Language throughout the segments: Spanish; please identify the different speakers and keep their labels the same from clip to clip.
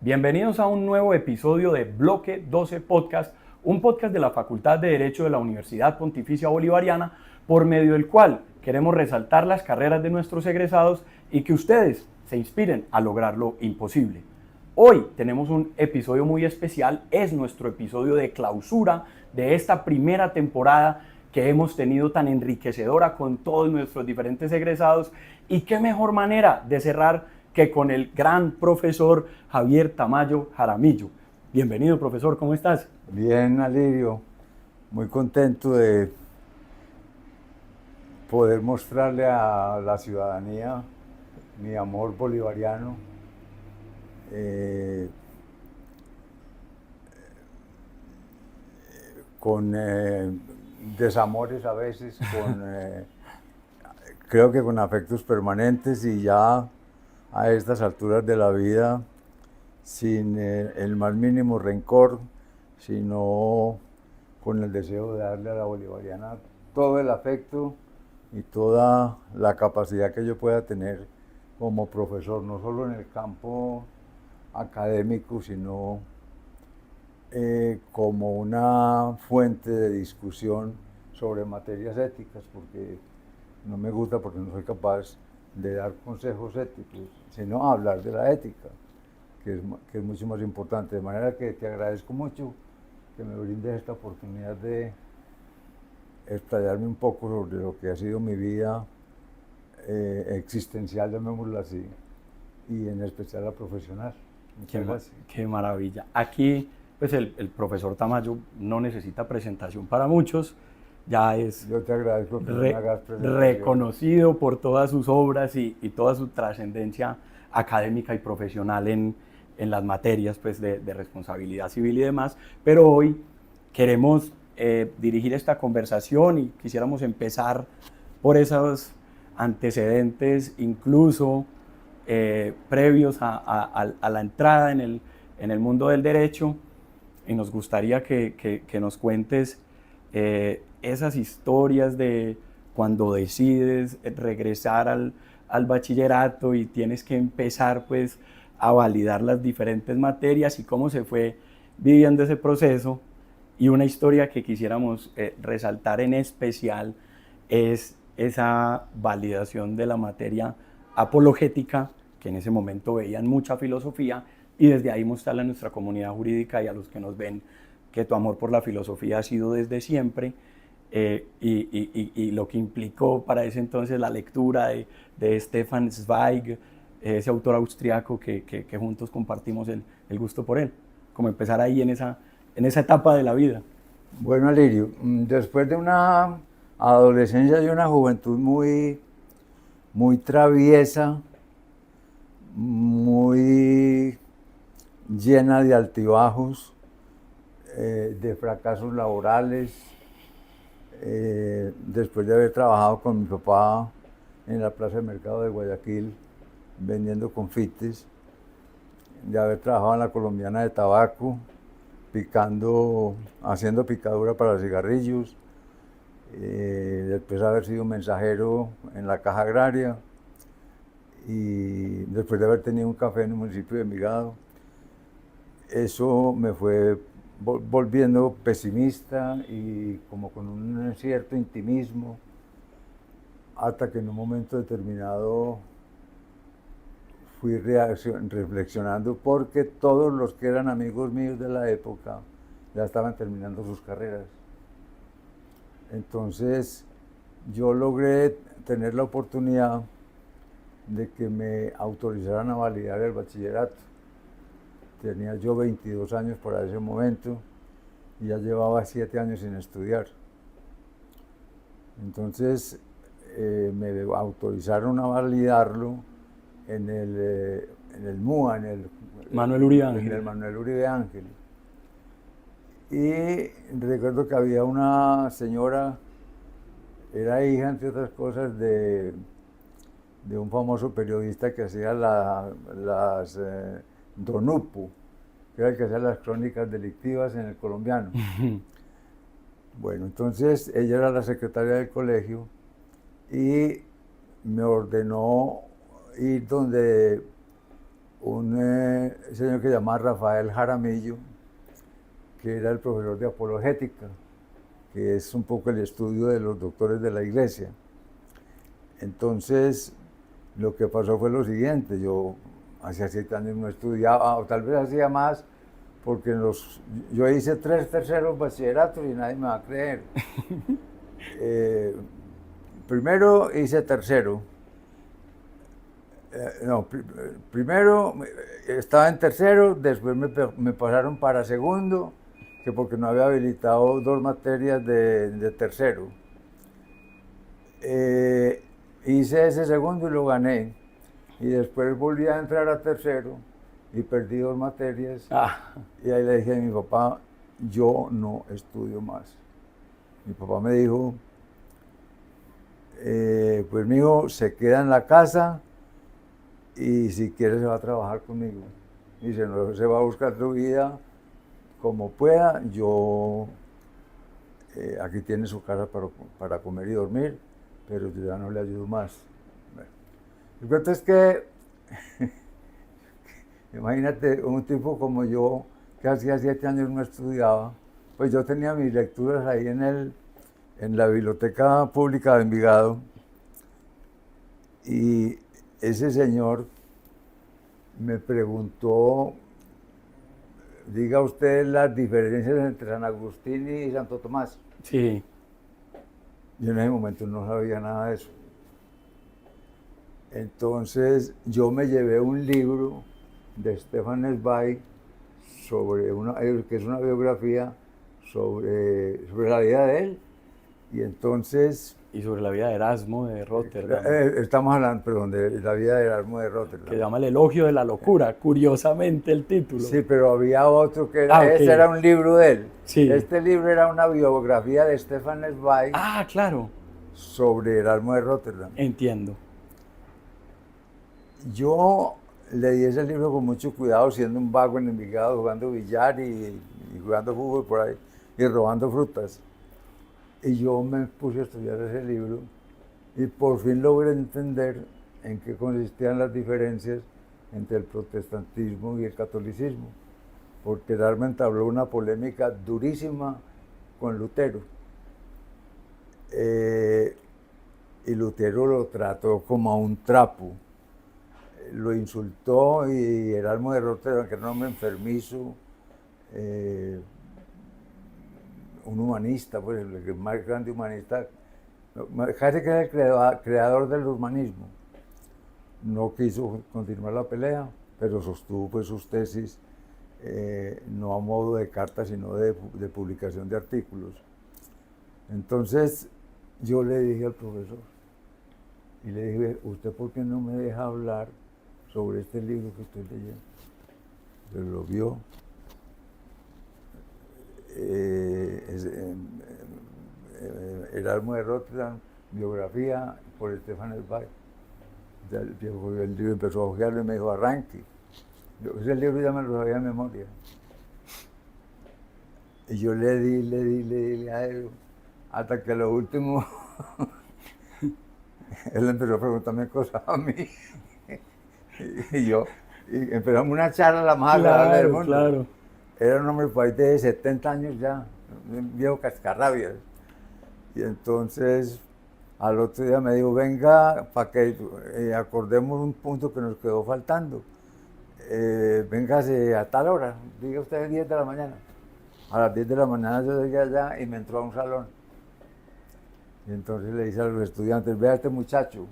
Speaker 1: Bienvenidos a un nuevo episodio de Bloque 12 Podcast, un podcast de la Facultad de Derecho de la Universidad Pontificia Bolivariana, por medio del cual queremos resaltar las carreras de nuestros egresados y que ustedes se inspiren a lograr lo imposible. Hoy tenemos un episodio muy especial, es nuestro episodio de clausura de esta primera temporada que hemos tenido tan enriquecedora con todos nuestros diferentes egresados, y qué mejor manera de cerrar que con el gran profesor Javier Tamayo Jaramillo. Bienvenido, profesor, ¿cómo estás?
Speaker 2: Bien, Alirio, muy contento de poder mostrarle a la ciudadanía mi amor bolivariano. eh, con desamores a veces, creo que con afectos permanentes, y ya a estas alturas de la vida sin el más mínimo rencor, sino con el deseo de darle a la bolivariana todo el afecto y toda la capacidad que yo pueda tener como profesor, no solo en el campo académico, sino como una fuente de discusión sobre materias éticas, porque no me gusta, porque no soy capaz de dar consejos éticos, sino hablar de la ética, que es mucho más importante. De manera que te agradezco mucho que me brindes esta oportunidad de explayarme un poco sobre lo que ha sido mi vida existencial, llamémoslo así, y en especial la profesional. Muchas gracias.
Speaker 1: Qué maravilla. Aquí, pues el profesor Tamayo no necesita presentación para muchos, ya es
Speaker 2: Yo te agradezco que no me hagas presentación.
Speaker 1: reconocido por todas sus obras y toda su trascendencia académica y profesional en las materias pues, de responsabilidad civil y demás, pero hoy queremos dirigir esta conversación y quisiéramos empezar por esos antecedentes, incluso previos a la entrada en el mundo del derecho, y nos gustaría que nos cuentes esas historias de cuando decides regresar al bachillerato y tienes que empezar pues a validar las diferentes materias y cómo se fue viviendo ese proceso. Y una historia que quisiéramos resaltar en especial es esa validación de la materia apologética, que en ese momento veían mucha filosofía, y desde ahí mostrarle a nuestra comunidad jurídica y a los que nos ven que tu amor por la filosofía ha sido desde siempre, y lo que implicó para ese entonces la lectura de Stefan Zweig, ese autor austriaco que juntos compartimos el gusto por él. Como empezar ahí en esa etapa de la vida.
Speaker 2: Bueno, Alirio, después de una adolescencia y una juventud muy traviesa, muy llena de altibajos, de fracasos laborales, después de haber trabajado con mi papá en la plaza de mercado de Guayaquil vendiendo confites, de haber trabajado en la colombiana de tabaco, haciendo picadura para cigarrillos, después de haber sido mensajero en la Caja Agraria, y después de haber tenido un café en el municipio de Envigado. Eso me fue volviendo pesimista y como con un cierto intimismo, hasta que en un momento determinado fui reflexionando, porque todos los que eran amigos míos de la época ya estaban terminando sus carreras. Entonces yo logré tener la oportunidad de que me autorizaran a validar el bachillerato. Tenía yo 22 años para ese momento y ya llevaba 7 años sin estudiar. Entonces me autorizaron a validarlo en el MUA,
Speaker 1: Manuel Uribe Ángel.
Speaker 2: En el Manuel Uribe Ángel. Y recuerdo que había una señora, era hija, entre otras cosas, de un famoso periodista que hacía las Donupu, que era el que hacía las crónicas delictivas en el Colombiano. Bueno, entonces ella era la secretaria del colegio y me ordenó ir donde un señor que se llama Rafael Jaramillo, que era el profesor de apologética, que es un poco el estudio de los doctores de la iglesia. Entonces, lo que pasó fue lo siguiente: yo hacía 7 años no estudiaba, o tal vez hacía más, porque yo hice 3 terceros bachilleratos y nadie me va a creer. Primero hice tercero. Primero estaba en tercero, después me pasaron para segundo, que porque no había habilitado 2 materias de tercero. Hice ese segundo y lo gané. Y después volví a entrar a tercero y perdí 2 materias. Y ahí le dije a mi papá, yo no estudio más. Mi papá me dijo, pues mi hijo se queda en la casa y si quiere se va a trabajar conmigo. Y se va a buscar su vida como pueda. Yo, aquí tiene su casa para comer y dormir, pero yo ya no le ayudo más. Bueno, el cuento es que, imagínate, un tipo como yo, que hacía 7 años no estudiaba, pues yo tenía mis lecturas ahí en la Biblioteca Pública de Envigado, y ese señor me preguntó, diga usted las diferencias entre San Agustín y Santo Tomás.
Speaker 1: Sí.
Speaker 2: Yo en ese momento no sabía nada de eso. Entonces yo me llevé un libro de Stefan Zweig que es una biografía sobre la vida de él. Y entonces...
Speaker 1: Y sobre la vida de Erasmo de Rotterdam.
Speaker 2: Estamos hablando, perdón, de la vida de Erasmo de Rotterdam.
Speaker 1: Que se llama El elogio de la locura, curiosamente el título.
Speaker 2: Sí, pero había otro que era,
Speaker 1: okay.
Speaker 2: Ese era un libro de él.
Speaker 1: Sí.
Speaker 2: Este libro era una biografía de Stefan Zweig.
Speaker 1: Claro.
Speaker 2: Sobre Erasmo de Rotterdam.
Speaker 1: Entiendo.
Speaker 2: Yo leí ese libro con mucho cuidado, siendo un vago en Envigado, jugando billar y jugando fútbol por ahí, y robando frutas. Y yo me puse a estudiar ese libro y por fin logré entender en qué consistían las diferencias entre el protestantismo y el catolicismo, porque Erasmo entabló una polémica durísima con Lutero. Y Lutero lo trató como a un trapo, lo insultó, y Erasmo de Rotterdam, que era un hombre enfermizo, un humanista, pues el más grande humanista, casi que era el creador del humanismo. No quiso continuar la pelea, pero sostuvo pues sus tesis, no a modo de carta, sino de publicación de artículos. Entonces yo le dije al profesor, y le dije, ¿usted por qué no me deja hablar sobre este libro que estoy leyendo? Él lo vio. Erasmo de Rotterdam, biografía por Stefan Zweig. El libro empezó a hojearlo y me dijo, arranque. Ese libro ya me lo sabía de memoria. Y yo le di a él, hasta que lo último, él empezó a preguntarme cosas a mí. y empezamos una charla la más agradable del mundo.
Speaker 1: Claro.
Speaker 2: Era un hombre por ahí de 70 años ya, un viejo cascarrabias. Y entonces, al otro día me dijo, venga, para que acordemos un punto que nos quedó faltando. Véngase a tal hora, diga usted a las 10 de la mañana. A las 10 de la mañana yo llegué allá y me entró a un salón. Y entonces le dice a los estudiantes, vea, este muchacho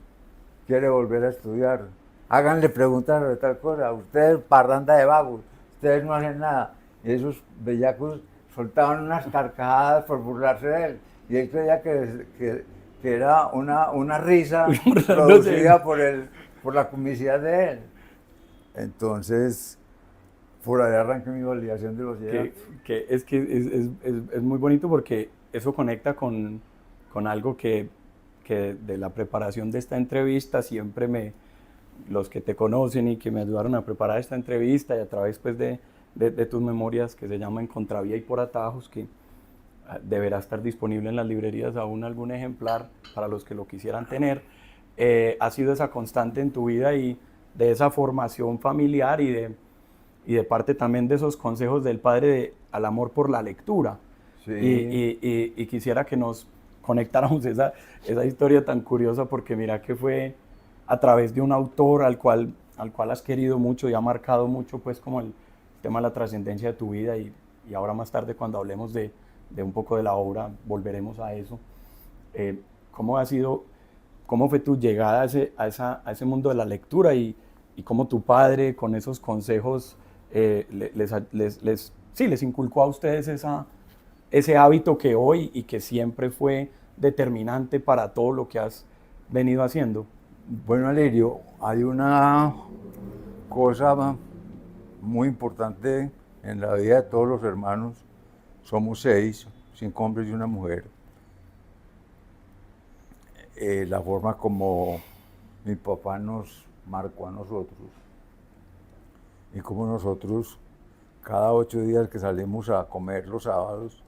Speaker 2: quiere volver a estudiar. Háganle preguntas sobre tal cosa. Ustedes, parranda de vagos, ustedes no hacen nada. Y esos bellacos soltaban unas carcajadas por burlarse de él. Y él creía que era una risa producida por la comicidad de él. Entonces, por ahí arranqué mi validación de los bellacos.
Speaker 1: Es muy bonito porque eso conecta con algo que de la preparación de esta entrevista siempre los que te conocen y que me ayudaron a preparar esta entrevista y a través pues de tus memorias que se llaman Contravía y por atajos, que deberá estar disponible en las librerías aún algún ejemplar para los que lo quisieran tener, ha sido esa constante en tu vida y de esa formación familiar y de parte también de esos consejos del padre al amor por la lectura.
Speaker 2: Sí.
Speaker 1: Y quisiera que nos conectáramos esa historia tan curiosa, porque mira que fue a través de un autor al cual has querido mucho y ha marcado mucho, pues, como el tema de la trascendencia de tu vida, y ahora más tarde, cuando hablemos de un poco de la obra, volveremos a eso. ¿Cómo ha sido, cómo fue tu llegada a ese mundo de la lectura, y cómo tu padre, con esos consejos, sí, les inculcó a ustedes ese hábito que hoy y que siempre fue determinante para todo lo que has venido haciendo?
Speaker 2: Bueno, Alirio, hay una cosa muy importante en la vida de todos los hermanos. Somos 6, 5 hombres y una mujer. La forma como mi papá nos marcó a nosotros, y como nosotros cada 8 días que salimos a comer los sábados,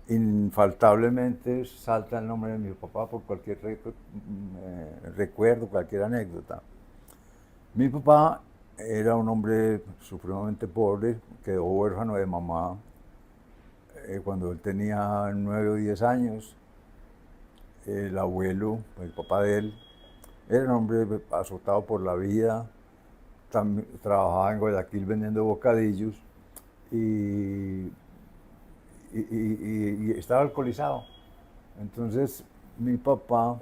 Speaker 2: infaltablemente salta el nombre de mi papá por cualquier recuerdo, cualquier anécdota. Mi papá era un hombre supremamente pobre, quedó huérfano de mamá cuando él tenía 9 o 10 años. El abuelo, el papá de él, era un hombre azotado por la vida, trabajaba en Guayaquil vendiendo bocadillos y estaba alcoholizado. Entonces mi papá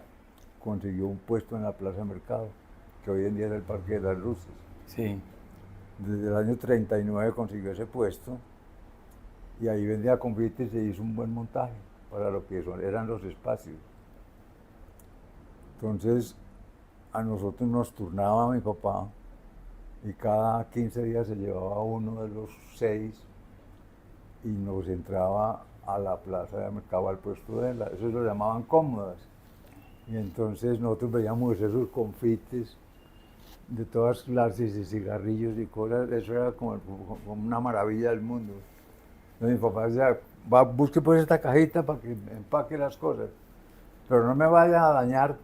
Speaker 2: consiguió un puesto en la Plaza de Mercado, que hoy en día es el Parque de las Luces.
Speaker 1: Sí.
Speaker 2: Desde el año 39 consiguió ese puesto, y ahí vendía confites y se hizo un buen montaje para lo que eran los espacios. Entonces a nosotros nos turnaba mi papá, y cada 15 días se llevaba uno de los 6 y nos entraba a la plaza de mercado, al puesto de él. Eso lo llamaban cómodas. Y entonces nosotros veíamos esos confites de todas clases y cigarrillos y cosas. Eso era como una maravilla del mundo. Entonces mi papá decía, busque pues esta cajita para que empaque las cosas, pero no me vaya a dañar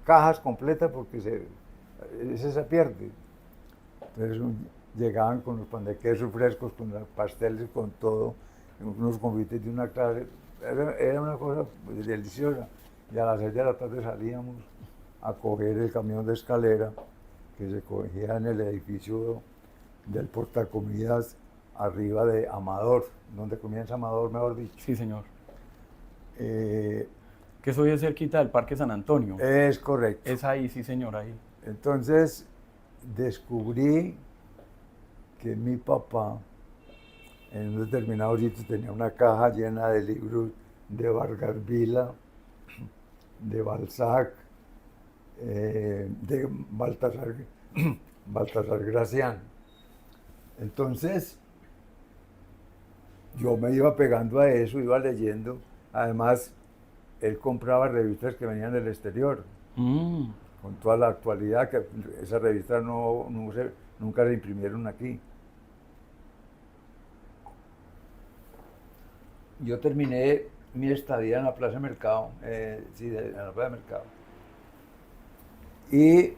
Speaker 2: cajas completas, porque ese se pierde. Entonces llegaban con los pan de queso frescos, con los pasteles, con todo, unos confites de una clase. Era una cosa deliciosa. Y a las 6 de la tarde salíamos a coger el camión de escalera que se cogía en el edificio del portacomidas arriba de Amador, donde comienza Amador, mejor dicho.
Speaker 1: Sí, señor. Que eso es cerquita del Parque San Antonio.
Speaker 2: Es correcto.
Speaker 1: Es ahí, sí, señor, ahí.
Speaker 2: Entonces descubrí que mi papá en un determinado sitio tenía una caja llena de libros de Vargas Vila, de Balzac, de Baltasar Gracián. Entonces yo me iba pegando a eso, iba leyendo. Además, él compraba revistas que venían del exterior, con toda la actualidad, que esas revistas nunca se imprimieron aquí. Yo terminé mi estadía en la Plaza de Mercado, en la Plaza de Mercado. Y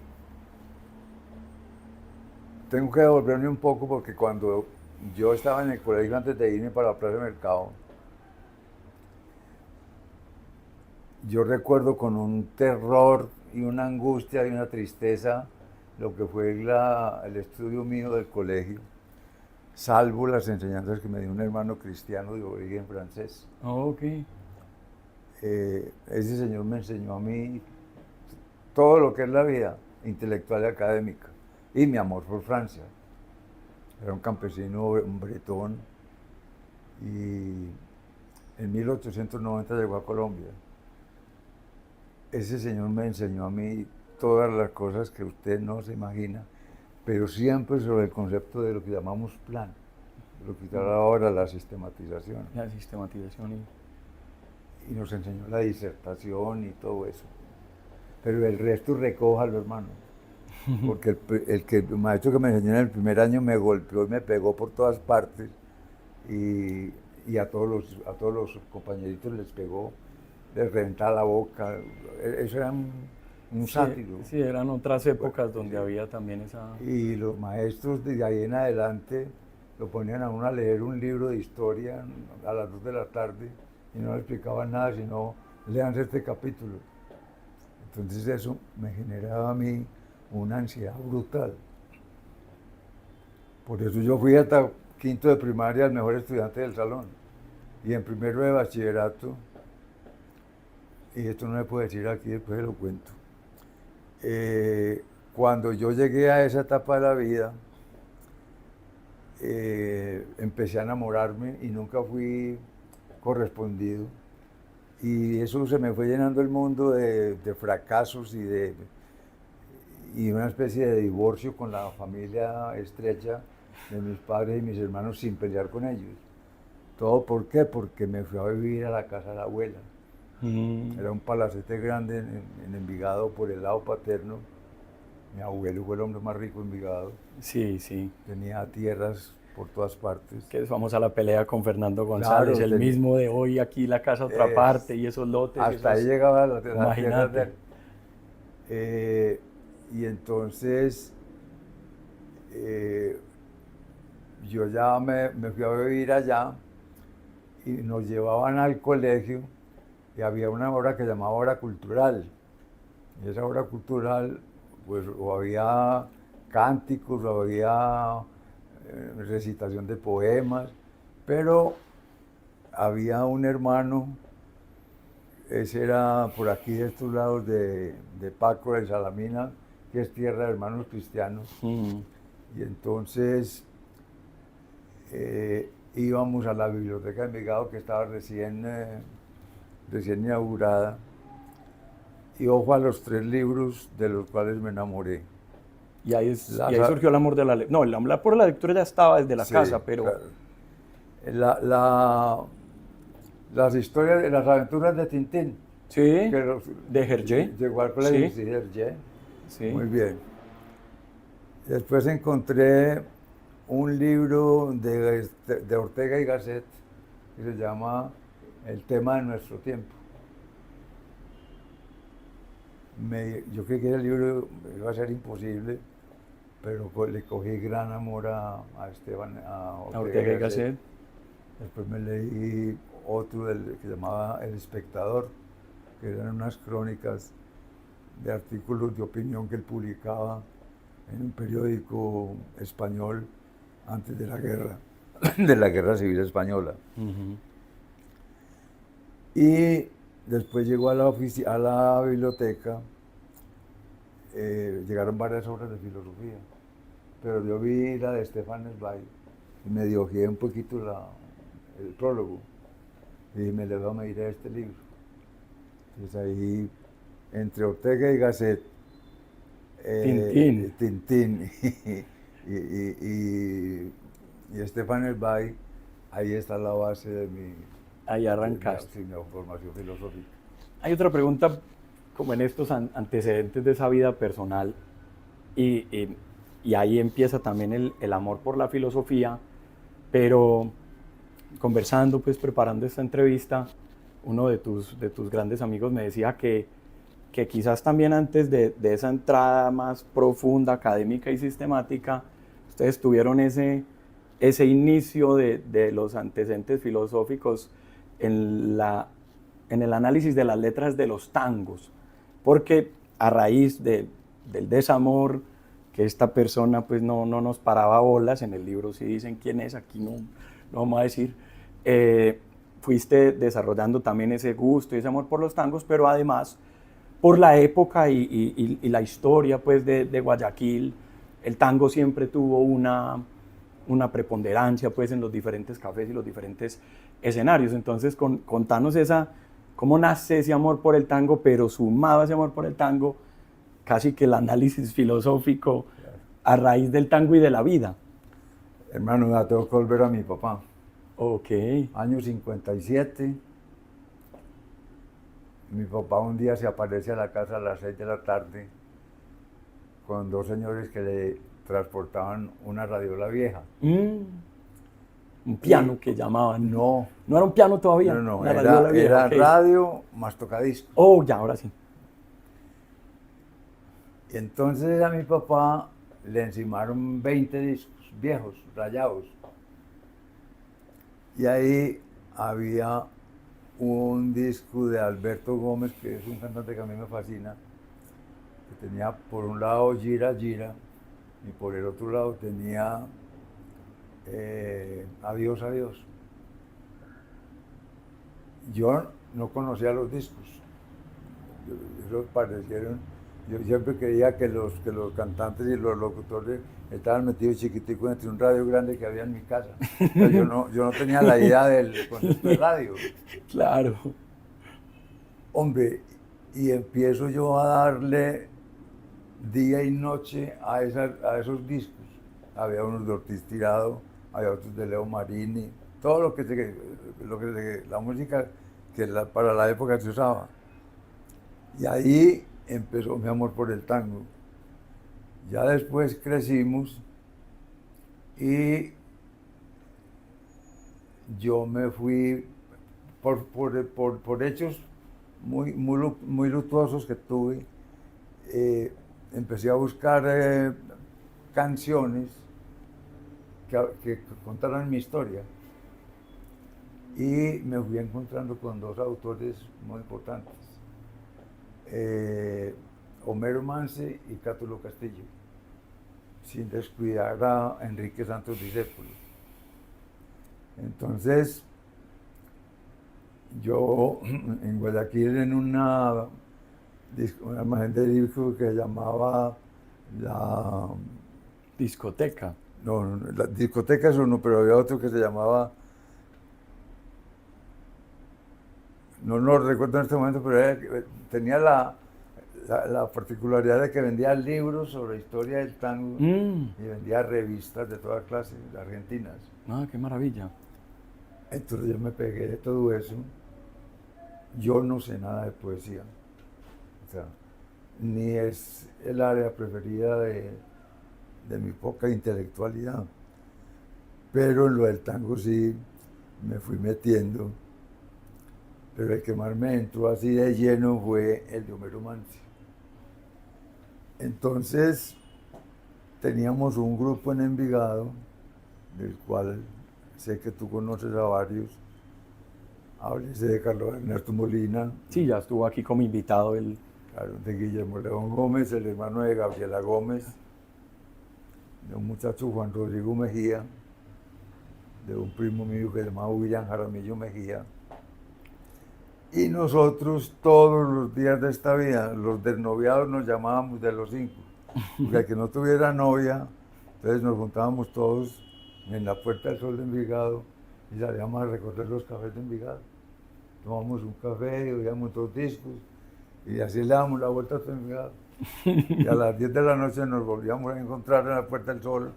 Speaker 2: tengo que devolverme un poco, porque cuando yo estaba en el colegio, antes de irme para la Plaza de Mercado, yo recuerdo con un terror y una angustia y una tristeza lo que fue el estudio mío del colegio, salvo las enseñanzas que me dio un hermano cristiano de origen francés.
Speaker 1: Oh, ok.
Speaker 2: Ese señor me enseñó a mí todo lo que es la vida intelectual y académica, y mi amor por Francia. Era un campesino, un bretón, y en 1890 llegó a Colombia. Ese señor me enseñó a mí todas las cosas que usted no se imagina, pero siempre sobre el concepto de lo que llamamos plan, lo que está ahora la sistematización.
Speaker 1: La sistematización.
Speaker 2: Y nos enseñó la disertación y todo eso. Pero el resto recójalo, hermano. Porque el maestro que me enseñó en el primer año me golpeó y me pegó por todas partes. Y a todos los compañeritos les pegó, les reventaba la boca. Eso eran un
Speaker 1: Sí,
Speaker 2: sátiro.
Speaker 1: sí, eran otras épocas donde había también esa...
Speaker 2: Y los maestros de ahí en adelante lo ponían a uno a leer un libro de historia a las 2 de la tarde y no le explicaban nada, sino léanse este capítulo. Entonces eso me generaba a mí una ansiedad brutal. Por eso yo fui hasta quinto de primaria el mejor estudiante del salón. Y en primero de bachillerato, y esto no me puedo decir aquí, después lo cuento. Cuando yo llegué a esa etapa de la vida, empecé a enamorarme y nunca fui correspondido. Y eso se me fue llenando el mundo de fracasos y una especie de divorcio con la familia estrecha de mis padres y mis hermanos sin pelear con ellos. ¿Todo por qué? Porque me fui a vivir a la casa de la abuela. Era un palacete grande en Envigado por el lado paterno. Mi abuelo fue el hombre más rico de Envigado.
Speaker 1: Sí, sí.
Speaker 2: Tenía tierras por todas partes.
Speaker 1: Que vamos a la pelea con Fernando González,
Speaker 2: Claro,
Speaker 1: el mismo de hoy, aquí la casa otra parte y esos lotes.
Speaker 2: Hasta ahí llegaba la tierra de
Speaker 1: Imagínate.
Speaker 2: él. Y entonces yo ya me fui a vivir allá y nos llevaban al colegio y había una hora que llamaba hora cultural. Y esa hora cultural, pues o había cánticos, o había recitación de poemas, pero había un hermano, ese era por aquí de estos lados de Paco, de Salamina, que es tierra de hermanos cristianos. Y entonces íbamos a la biblioteca de Envigado, que estaba recién inaugurada, y ojo a los 3 libros de los cuales me enamoré.
Speaker 1: Y ahí surgió el amor de la lectura. No, el amor por la lectura ya estaba desde la casa, pero...
Speaker 2: Claro. Las historias de las aventuras de Tintín.
Speaker 1: Sí, de Hergé.
Speaker 2: Llegó al colegio, sí, Hergé. Sí. Muy bien. Después encontré un libro de Ortega y Gasset que se llama El tema de nuestro tiempo. Yo creí que el libro iba a ser imposible, pero le cogí gran amor a
Speaker 1: Ortega y Gasset.
Speaker 2: Después me leí otro que se llamaba El Espectador, que eran unas crónicas de artículos de opinión que él publicaba en un periódico español antes de la guerra civil española. Y después llegó a la biblioteca, llegaron varias obras de filosofía, pero yo vi la de Stefan Zweig y me diojeé un poquito el prólogo y me le voy a medir a este libro. Entonces ahí, entre Ortega y Gasset, Tintín y Stefan Zweig, ahí está la base de mi...
Speaker 1: Ahí arrancaste.
Speaker 2: Mi formación filosófica.
Speaker 1: Hay otra pregunta, como en estos antecedentes de esa vida personal, y ahí empieza también el amor por la filosofía, pero conversando, pues preparando esta entrevista, uno de tus grandes amigos me decía que quizás también antes de esa entrada más profunda, académica y sistemática, ustedes tuvieron ese inicio de los antecedentes filosóficos en el análisis de las letras de los tangos, porque a raíz del desamor, que esta persona pues no nos paraba bolas, en el libro sí dicen quién es, aquí no vamos a decir, fuiste desarrollando también ese gusto y ese amor por los tangos, pero además por la época y la historia pues de Guayaquil, el tango siempre tuvo una preponderancia pues en los diferentes cafés y los diferentes escenarios. Entonces contanos cómo nace ese amor por el tango, pero sumado a ese amor por el tango, casi que el análisis filosófico a raíz del tango y de la vida.
Speaker 2: Hermano, ya tengo que volver a mi papá.
Speaker 1: Ok.
Speaker 2: Año 57. Mi papá un día se aparece a la casa a las 6 de la tarde con 2 señores que le transportaban una radiola vieja.
Speaker 1: Un piano que llamaban.
Speaker 2: No.
Speaker 1: ¿No era un piano todavía?
Speaker 2: No, era radio más tocadiscos.
Speaker 1: Oh, ya, ahora sí.
Speaker 2: Y entonces a mi papá le encimaron 20 discos viejos, rayados. Y ahí había un disco de Alberto Gómez, que es un cantante que a mí me fascina, que tenía por un lado Gira Gira y por el otro lado tenía Adiós Adiós. Yo no conocía los discos, esos parecieron, yo siempre creía que los cantantes y los locutores estaban metidos chiquiticos entre un radio grande que había en mi casa. O sea, yo no tenía la idea del concepto de radio.
Speaker 1: Claro.
Speaker 2: Hombre, y empiezo yo a darle día y noche a esos discos. Había unos de Ortiz Tirado, había otros de Leo Marini, todo la música que para la época se usaba. Y ahí empezó mi amor por el tango. Ya después crecimos y yo me fui por hechos muy luctuosos que tuve. Empecé a buscar canciones que contaran mi historia y me fui encontrando con dos autores muy importantes, Homero Manse y Cátulo Castillo, sin descuidar a Enrique Santos Discépolo. Entonces, yo en Guayaquil en una almacén de discos que se llamaba la
Speaker 1: Discoteca.
Speaker 2: No, la discoteca es uno, pero había otro que se llamaba, no lo recuerdo en este momento, pero tenía la particularidad de que vendía libros sobre historia del tango y vendía revistas de toda clase, argentinas.
Speaker 1: Ah, qué maravilla.
Speaker 2: Entonces yo me pegué de todo eso. Yo no sé nada de poesía, o sea, ni es el área preferida de mi poca intelectualidad, pero en lo del tango sí me fui metiendo, pero el que más me entró así de lleno fue el de Homero Mansi. Entonces teníamos un grupo en Envigado, del cual sé que tú conoces a varios. Háblese de Carlos Ernesto Molina.
Speaker 1: Sí, ya estuvo aquí como invitado el...
Speaker 2: Claro, de Guillermo León Gómez, el hermano de Gabriela Gómez, de un muchacho Juan Rodrigo Mejía, de un primo mío que se llamaba William Jaramillo Mejía. Y nosotros todos los días de esta vida, los desnoviados nos llamábamos de los 5, porque el que no tuviera novia, entonces nos juntábamos todos en la Puerta del Sol de Envigado y salíamos a recorrer los cafés de Envigado. Tomábamos un café, oíamos 2 discos y así le dábamos la vuelta a todo Envigado. Y a las 10 de la noche nos volvíamos a encontrar en la Puerta del Sol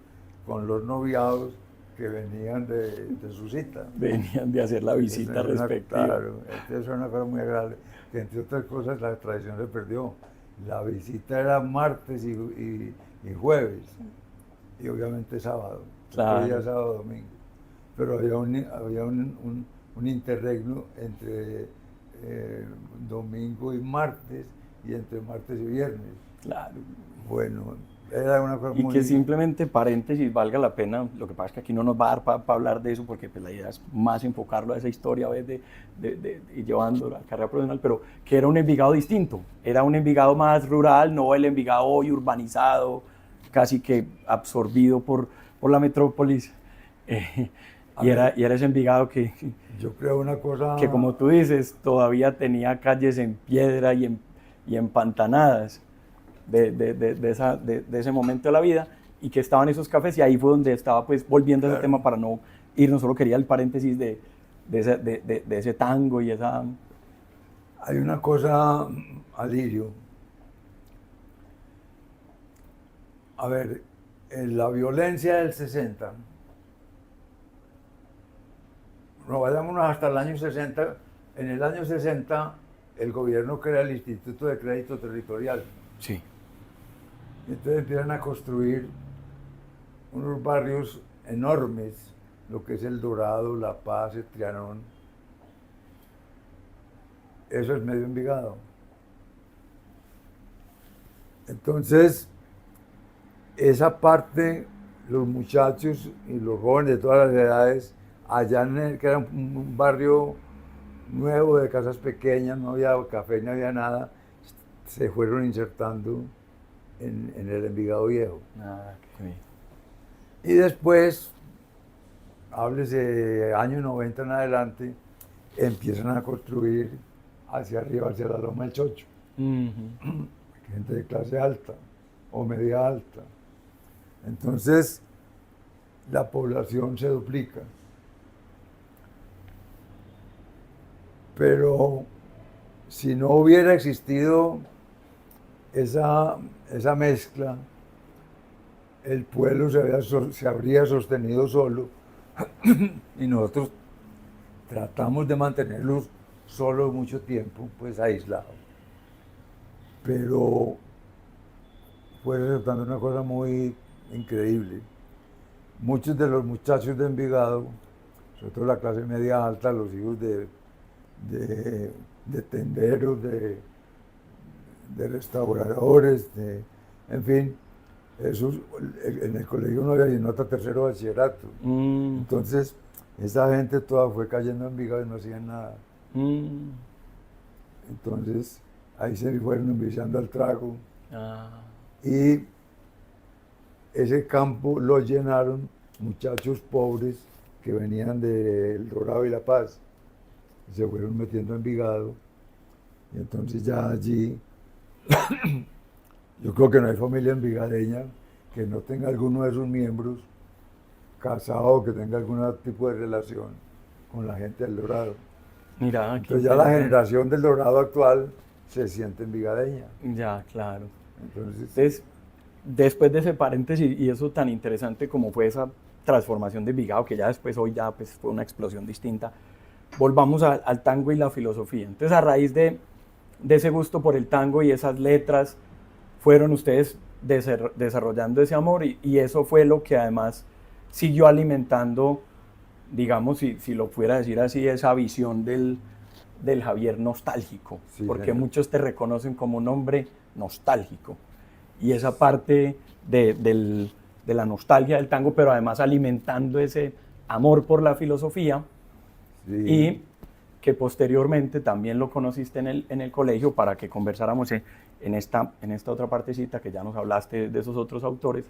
Speaker 2: con los noviados que venían de su cita.
Speaker 1: Venían de hacer la visita respectiva.
Speaker 2: Claro, eso es una cosa muy agradable, que entre otras cosas la tradición se perdió. La visita era martes y jueves, y obviamente sábado.
Speaker 1: Claro.
Speaker 2: Día sábado, domingo. Pero había un interregno entre domingo y martes, y entre martes y viernes.
Speaker 1: Claro.
Speaker 2: Bueno, era una cosa
Speaker 1: y
Speaker 2: muy...
Speaker 1: que simplemente, paréntesis, valga la pena, lo que pasa es que aquí no nos va a dar para hablar de eso, porque pues, la idea es más enfocarlo a esa historia, ¿ves? Y llevando la carrera profesional, pero que era un Envigado distinto, era un Envigado más rural, no el Envigado hoy urbanizado, casi que absorbido por la metrópolis, y era ese Envigado que...
Speaker 2: Yo creo una cosa...
Speaker 1: Que como tú dices, todavía tenía calles en piedra y empantanadas. De ese momento de la vida, y que estaban esos cafés, y ahí fue donde estaba pues volviendo a ese tema para no irnos, solo quería el paréntesis de ese tango y esa...
Speaker 2: Hay una cosa, Alirio, a ver, en la violencia del 60, no vayámonos hasta el año 60, en el año 60 el gobierno crea el Instituto de Crédito Territorial.
Speaker 1: Sí.
Speaker 2: Y entonces empiezan a construir unos barrios enormes, lo que es El Dorado, La Paz, el Trianón. Eso es medio Envigado. Entonces, esa parte, los muchachos y los jóvenes de todas las edades, allá que era un barrio nuevo de casas pequeñas, no había café, no había nada, se fueron insertando en el Envigado Viejo.
Speaker 1: Ah, qué bien.
Speaker 2: Y después, háblese de años 90 en adelante, empiezan a construir hacia arriba, hacia la Loma del Chocho.
Speaker 1: Ujú.
Speaker 2: Gente de clase alta o media alta. Entonces, la población se duplica. Pero si no hubiera existido esa mezcla, el pueblo se habría sostenido solo y nosotros tratamos de mantenerlos solos mucho tiempo, pues aislados. Pero fue resultando una cosa muy increíble. Muchos de los muchachos de Envigado, sobre todo la clase media alta, los hijos de tenderos, de restauradores, en fin, esos, en el colegio no había sino hasta tercero bachillerato.
Speaker 1: Mm,
Speaker 2: Entonces, esa gente toda fue cayendo en Envigado y no hacían nada.
Speaker 1: mm.
Speaker 2: Entonces, ahí se fueron enviciando al trago.
Speaker 1: Ah,
Speaker 2: Y ese campo lo llenaron muchachos pobres que venían del Dorado y La Paz. Y se fueron metiendo en Envigado. Y entonces ya allí, yo creo que no hay familia envigadeña que no tenga alguno de sus miembros casado o que tenga algún tipo de relación con la gente del Dorado.
Speaker 1: mira, qué
Speaker 2: Entonces ya la
Speaker 1: interesante.
Speaker 2: generación del Dorado actual se siente envigadeña.
Speaker 1: Ya, claro.
Speaker 2: Entonces,
Speaker 1: Entonces, después de ese paréntesis y eso tan interesante como fue esa transformación de Envigado, que ya después hoy ya pues, fue una explosión distinta, volvamos al tango y la filosofía. Entonces, a raíz de ese gusto por el tango y esas letras, fueron ustedes desarrollando ese amor y eso fue lo que además siguió alimentando, digamos, si lo pudiera decir así, esa visión del Javier nostálgico,
Speaker 2: sí,
Speaker 1: porque
Speaker 2: señor.
Speaker 1: muchos te reconocen como un hombre nostálgico. Y esa parte de la nostalgia del tango, pero además alimentando ese amor por la filosofía
Speaker 2: Sí.
Speaker 1: y que posteriormente también lo conociste en el colegio para que conversáramos en esta otra partecita que ya nos hablaste de esos otros autores.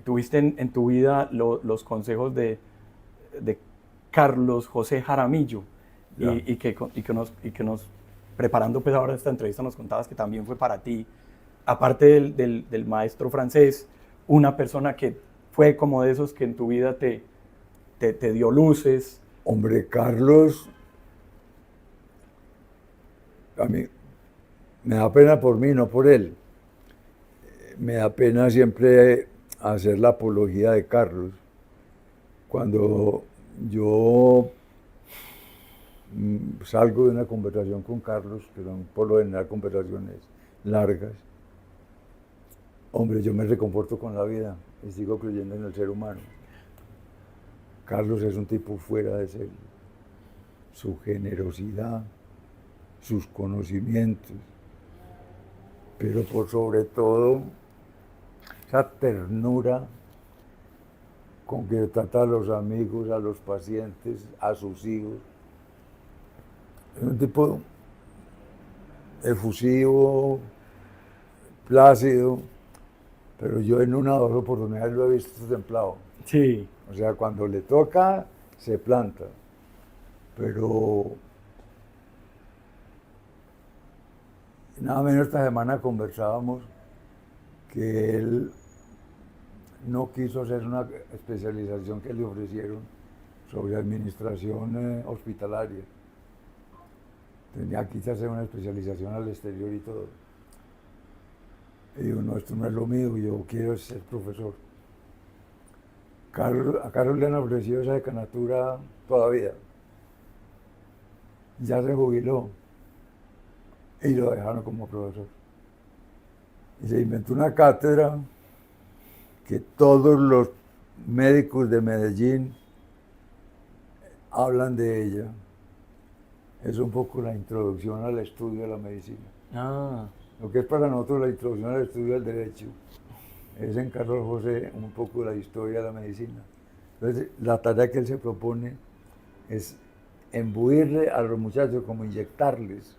Speaker 1: Tuviste en tu vida los consejos de Carlos José Jaramillo
Speaker 2: Ya.
Speaker 1: y que nos, preparando pues ahora esta entrevista, nos contabas que también fue para ti, aparte del maestro francés, una persona que fue como de esos que en tu vida te dio luces.
Speaker 2: Hombre, Carlos, a mí me da pena por mí, no por él. Me da pena siempre hacer la apología de Carlos. Cuando yo salgo de una conversación con Carlos, que son por lo general conversaciones largas, hombre, yo me reconforto con la vida y sigo creyendo en el ser humano. Carlos es un tipo fuera de serie. Su generosidad, sus conocimientos, pero por sobre todo esa ternura con que trata a los amigos, a los pacientes, a sus hijos. Es un tipo efusivo, plácido, pero yo en una o dos oportunidades lo he visto templado.
Speaker 1: Sí.
Speaker 2: O sea, cuando le toca, se planta. Pero nada menos esta semana conversábamos que él no quiso hacer una especialización que le ofrecieron sobre administración hospitalaria. Tenía que hacer una especialización al exterior y todo. Y digo, no, esto no es lo mío, yo quiero ser profesor. A Carlos le han ofrecido esa decanatura todavía. Ya se jubiló y lo dejaron como profesor. Y se inventó una cátedra que todos los médicos de Medellín hablan de ella. Es un poco la introducción al estudio de la medicina.
Speaker 1: Ah,
Speaker 2: lo que es para nosotros la introducción al estudio del derecho, es en Carlos José un poco la historia de la medicina. Entonces, la tarea que él se propone es embuirle a los muchachos, como inyectarles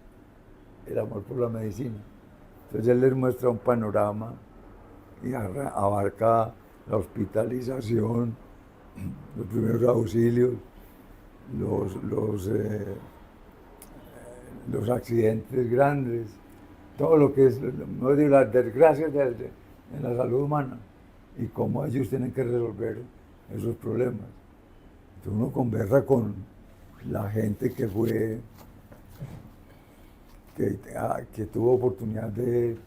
Speaker 2: el amor por la medicina. Entonces él les muestra un panorama y abarca la hospitalización, los primeros auxilios, los accidentes grandes, todo lo que es, no digo, las desgracias en la salud humana y cómo ellos tienen que resolver esos problemas. Entonces uno conversa con la gente que fue, que tuvo oportunidad de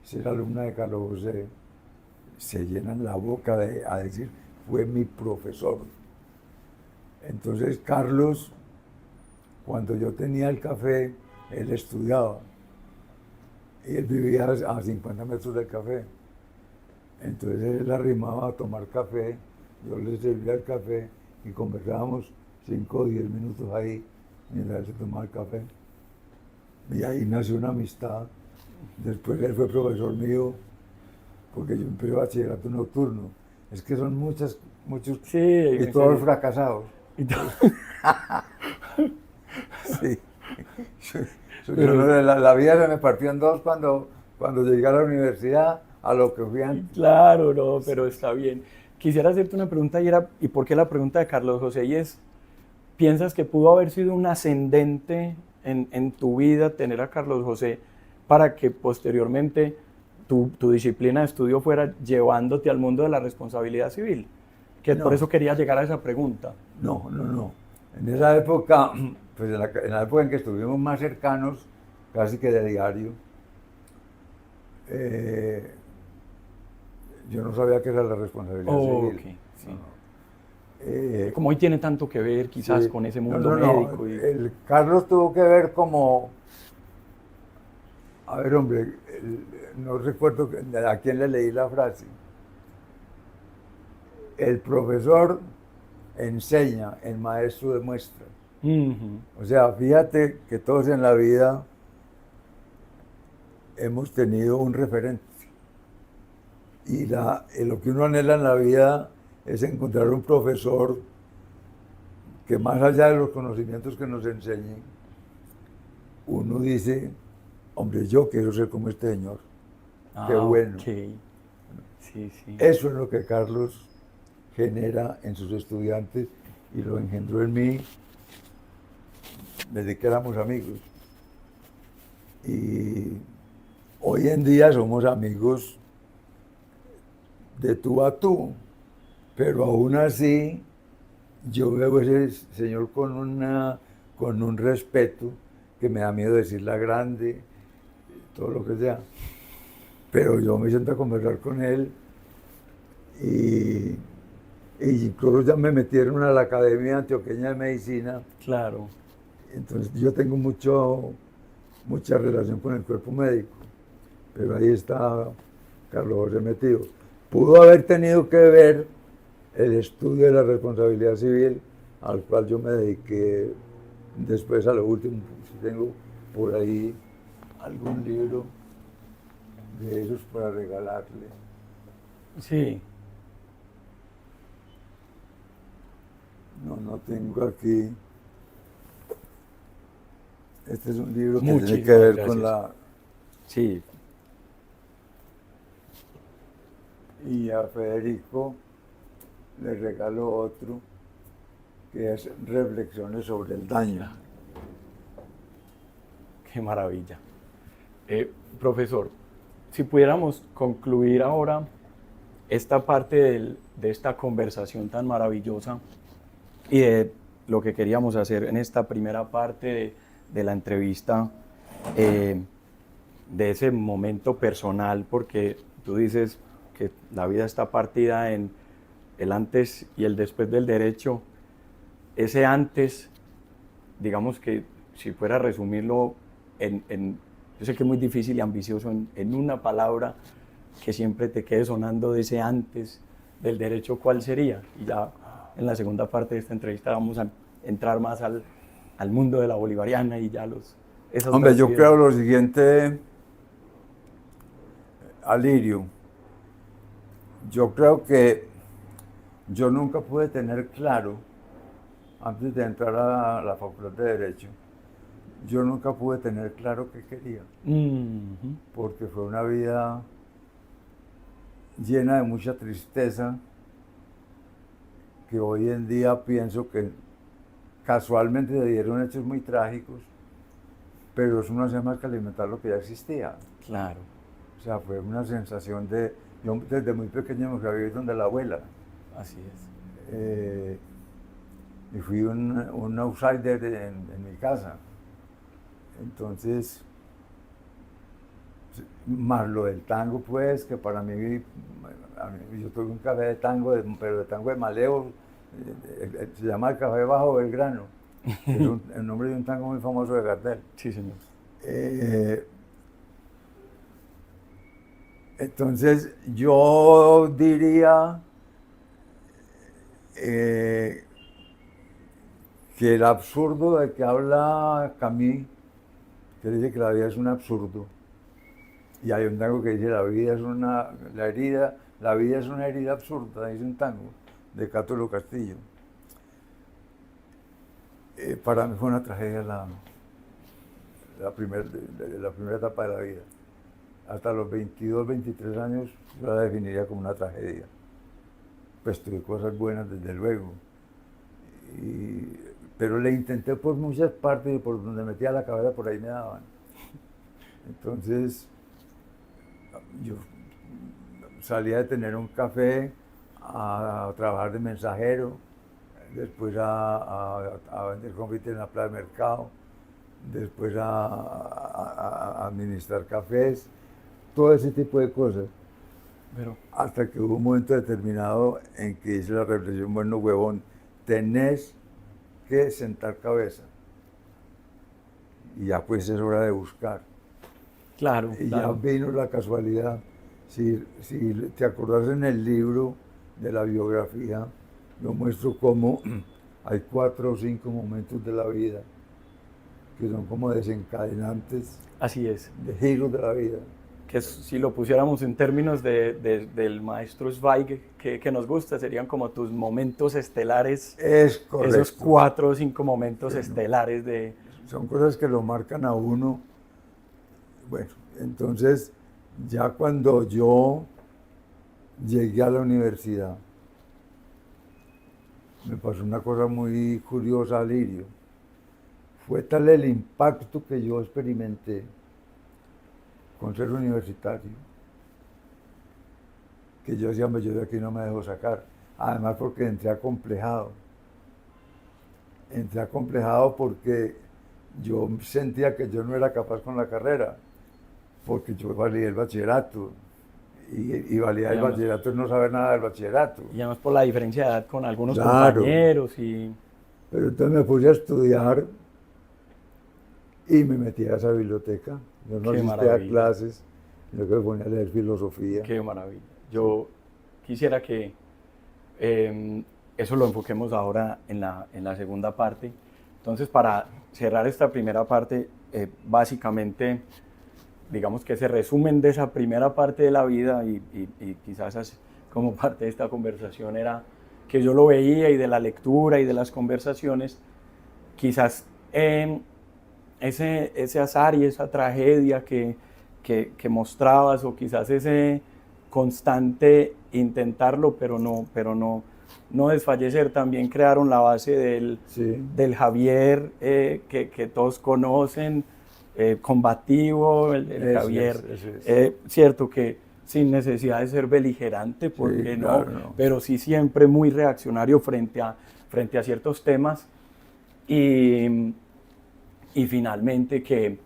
Speaker 2: ser alumna de Carlos José, se llenan la boca a decir, fue mi profesor. Entonces Carlos, cuando yo tenía el café, él estudiaba. Y él vivía a 50 metros del café. Entonces él arrimaba a tomar café, yo le servía el café y conversábamos 5 o 10 minutos ahí mientras él se tomaba el café. Y ahí nació una amistad. Después él fue profesor mío, porque yo empecé bachillerato nocturno. Es que son muchos,
Speaker 1: sí,
Speaker 2: y todos fracasados. Sí. La vida se me partió en dos cuando llegué a la universidad, a lo que fui antes.
Speaker 1: Claro, no, pero está bien. Quisiera hacerte una pregunta ¿y por qué la pregunta de Carlos José? Y es, ¿piensas que pudo haber sido un ascendente en tu vida tener a Carlos José para que posteriormente tu disciplina de estudio fuera llevándote al mundo de la responsabilidad civil? Que
Speaker 2: No.
Speaker 1: Por eso quería llegar a esa pregunta.
Speaker 2: No. En esa época, pues en la época en que estuvimos más cercanos, casi que de diario, yo no sabía qué era la responsabilidad civil.
Speaker 1: Okay, sí. Como hoy tiene tanto que ver quizás
Speaker 2: sí,
Speaker 1: con ese mundo médico.
Speaker 2: El Carlos tuvo que ver como, a ver hombre, no recuerdo a quién le leí la frase. El profesor enseña, el maestro demuestra. O sea, fíjate que todos en la vida hemos tenido un referente. Y lo que uno anhela en la vida es encontrar un profesor que, más allá de los conocimientos que nos enseñe, uno dice, hombre, yo quiero ser como este señor. Qué bueno.
Speaker 1: Okay. Sí.
Speaker 2: Eso es lo que Carlos genera en sus estudiantes y lo engendró en mí desde que éramos amigos. Y hoy en día somos amigos de tú a tú, pero aún así yo veo a ese señor con un respeto que me da miedo decirla grande, todo lo que sea. Pero yo me siento a conversar con él y incluso ya me metieron a la Academia Antioqueña de Medicina.
Speaker 1: Claro.
Speaker 2: Entonces yo tengo mucha relación con el cuerpo médico, pero ahí está Carlos José metido. Pudo haber tenido que ver el estudio de la responsabilidad civil, al cual yo me dediqué después a lo último. Si tengo por ahí algún libro de esos para regalarle.
Speaker 1: Sí.
Speaker 2: No tengo aquí. Este es un libro que
Speaker 1: Muchísimas
Speaker 2: tiene que ver
Speaker 1: gracias.
Speaker 2: con la...
Speaker 1: Sí.
Speaker 2: Y a Federico le regalo otro, que es Reflexiones sobre el daño.
Speaker 1: Qué maravilla. Profesor, si pudiéramos concluir ahora esta parte de esta conversación tan maravillosa y de lo que queríamos hacer en esta primera parte de la entrevista, de ese momento personal, porque tú dices que la vida está partida en el antes y el después del derecho. Ese antes, digamos que si fuera a resumirlo yo sé que es muy difícil y ambicioso en una palabra que siempre te quede sonando de ese antes del derecho, ¿cuál sería? Y ya en la segunda parte de esta entrevista vamos a entrar más al mundo de la bolivariana y ya esas
Speaker 2: Hombre, yo
Speaker 1: vertientes.
Speaker 2: creo lo siguiente, Alirio, yo creo que yo nunca pude tener claro, antes de entrar a la Facultad de Derecho, yo nunca pude tener claro qué quería, porque fue una vida llena de mucha tristeza, que hoy en día pienso que casualmente se dieron hechos muy trágicos, pero eso no hacía más que alimentar lo que ya existía.
Speaker 1: Claro.
Speaker 2: O sea, fue una sensación de... Yo desde muy pequeño me fui a vivir donde la abuela.
Speaker 1: Así es.
Speaker 2: Y fui un outsider en mi casa. Entonces, más lo del tango, pues, que para mí, yo tuve un café de tango, pero de tango de Maleo, se llama el Café Bajo Belgrano, que es el nombre de un tango muy famoso de Gardel.
Speaker 1: Sí, señor.
Speaker 2: Entonces, yo diría que el absurdo de que habla Camus, que dice que la vida es un absurdo, y hay un tango que dice la vida es una herida absurda, dice un tango de Cátulo Castillo. Para mí fue una tragedia la primera etapa de la vida. Hasta los 22, 23 años yo la definiría como una tragedia. Pues tuve cosas buenas, desde luego. Pero le intenté por muchas partes y por donde metía la cabeza, por ahí me daban. Entonces, yo salía de tener un café a trabajar de mensajero, después a vender confites en la plaza de mercado, después a administrar cafés, todo ese tipo de cosas.
Speaker 1: Pero,
Speaker 2: hasta que hubo un momento determinado en que hice la reflexión, bueno, huevón, tenés que sentar cabeza. Y ya pues es hora de buscar.
Speaker 1: claro,
Speaker 2: Y
Speaker 1: claro.
Speaker 2: ya vino la casualidad. Si te acordás en el libro de la biografía, yo muestro cómo hay 4 o 5 momentos de la vida que son como desencadenantes
Speaker 1: Así es.
Speaker 2: de giros de la vida.
Speaker 1: Que si lo pusiéramos en términos del maestro Zweig, que nos gusta, serían como tus momentos estelares.
Speaker 2: Es correcto.
Speaker 1: Esos 4 o 5 momentos estelares de...
Speaker 2: Son cosas que lo marcan a uno. Bueno, entonces ya cuando yo llegué a la universidad, me pasó una cosa muy curiosa, Lirio. Fue tal el impacto que yo experimenté con ser universitario, que yo decía, yo de aquí no me dejo sacar. Además porque entré acomplejado. Entré acomplejado porque yo sentía que yo no era capaz con la carrera, porque yo valía el bachillerato. Y valía el bachillerato y no saber nada del bachillerato.
Speaker 1: Y además por la diferencia de edad con algunos
Speaker 2: Claro.
Speaker 1: compañeros y...
Speaker 2: Pero entonces me puse a estudiar y me metí a esa biblioteca. Yo no
Speaker 1: Qué
Speaker 2: asistía a
Speaker 1: maravilla.
Speaker 2: clases, sino que me ponía a leer filosofía.
Speaker 1: Qué maravilla. Yo quisiera que eso lo enfoquemos ahora en la segunda parte. Entonces, para cerrar esta primera parte, básicamente, digamos que ese resumen de esa primera parte de la vida y quizás como parte de esta conversación era que yo lo veía y de la lectura y de las conversaciones, quizás ese azar y esa tragedia que mostrabas, o quizás ese constante intentarlo, pero no desfallecer, también crearon la base del Javier que todos conocen, combativo, el Javier, cierto que sin necesidad de ser beligerante, porque
Speaker 2: claro, no,
Speaker 1: pero sí siempre muy reaccionario frente a ciertos temas. Y finalmente que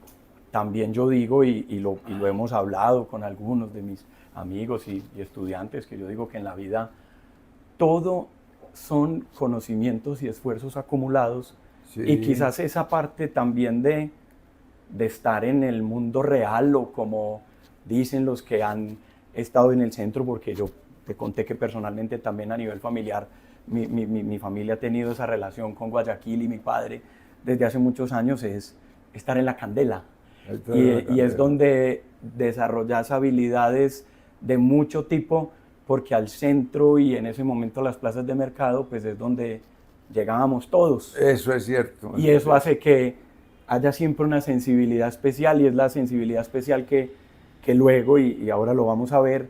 Speaker 1: también yo digo, y lo hemos hablado con algunos de mis amigos y estudiantes, que yo digo que en la vida todo son conocimientos y esfuerzos acumulados,
Speaker 2: sí.
Speaker 1: Y quizás esa parte también de estar en el mundo real, o como dicen los que han estado en el centro, porque yo te conté que personalmente también a nivel familiar, mi familia ha tenido esa relación con Guayaquil y mi padre desde hace muchos años, es estar en la candela. y es donde desarrollas habilidades de mucho tipo, porque al centro y en ese momento las plazas de mercado, pues es donde llegábamos todos.
Speaker 2: Eso es cierto.
Speaker 1: Y eso hace que haya siempre una sensibilidad especial, y es la sensibilidad especial que luego, y ahora lo vamos a ver,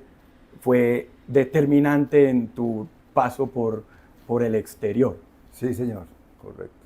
Speaker 1: fue determinante en tu paso por el exterior.
Speaker 2: Sí, señor, correcto.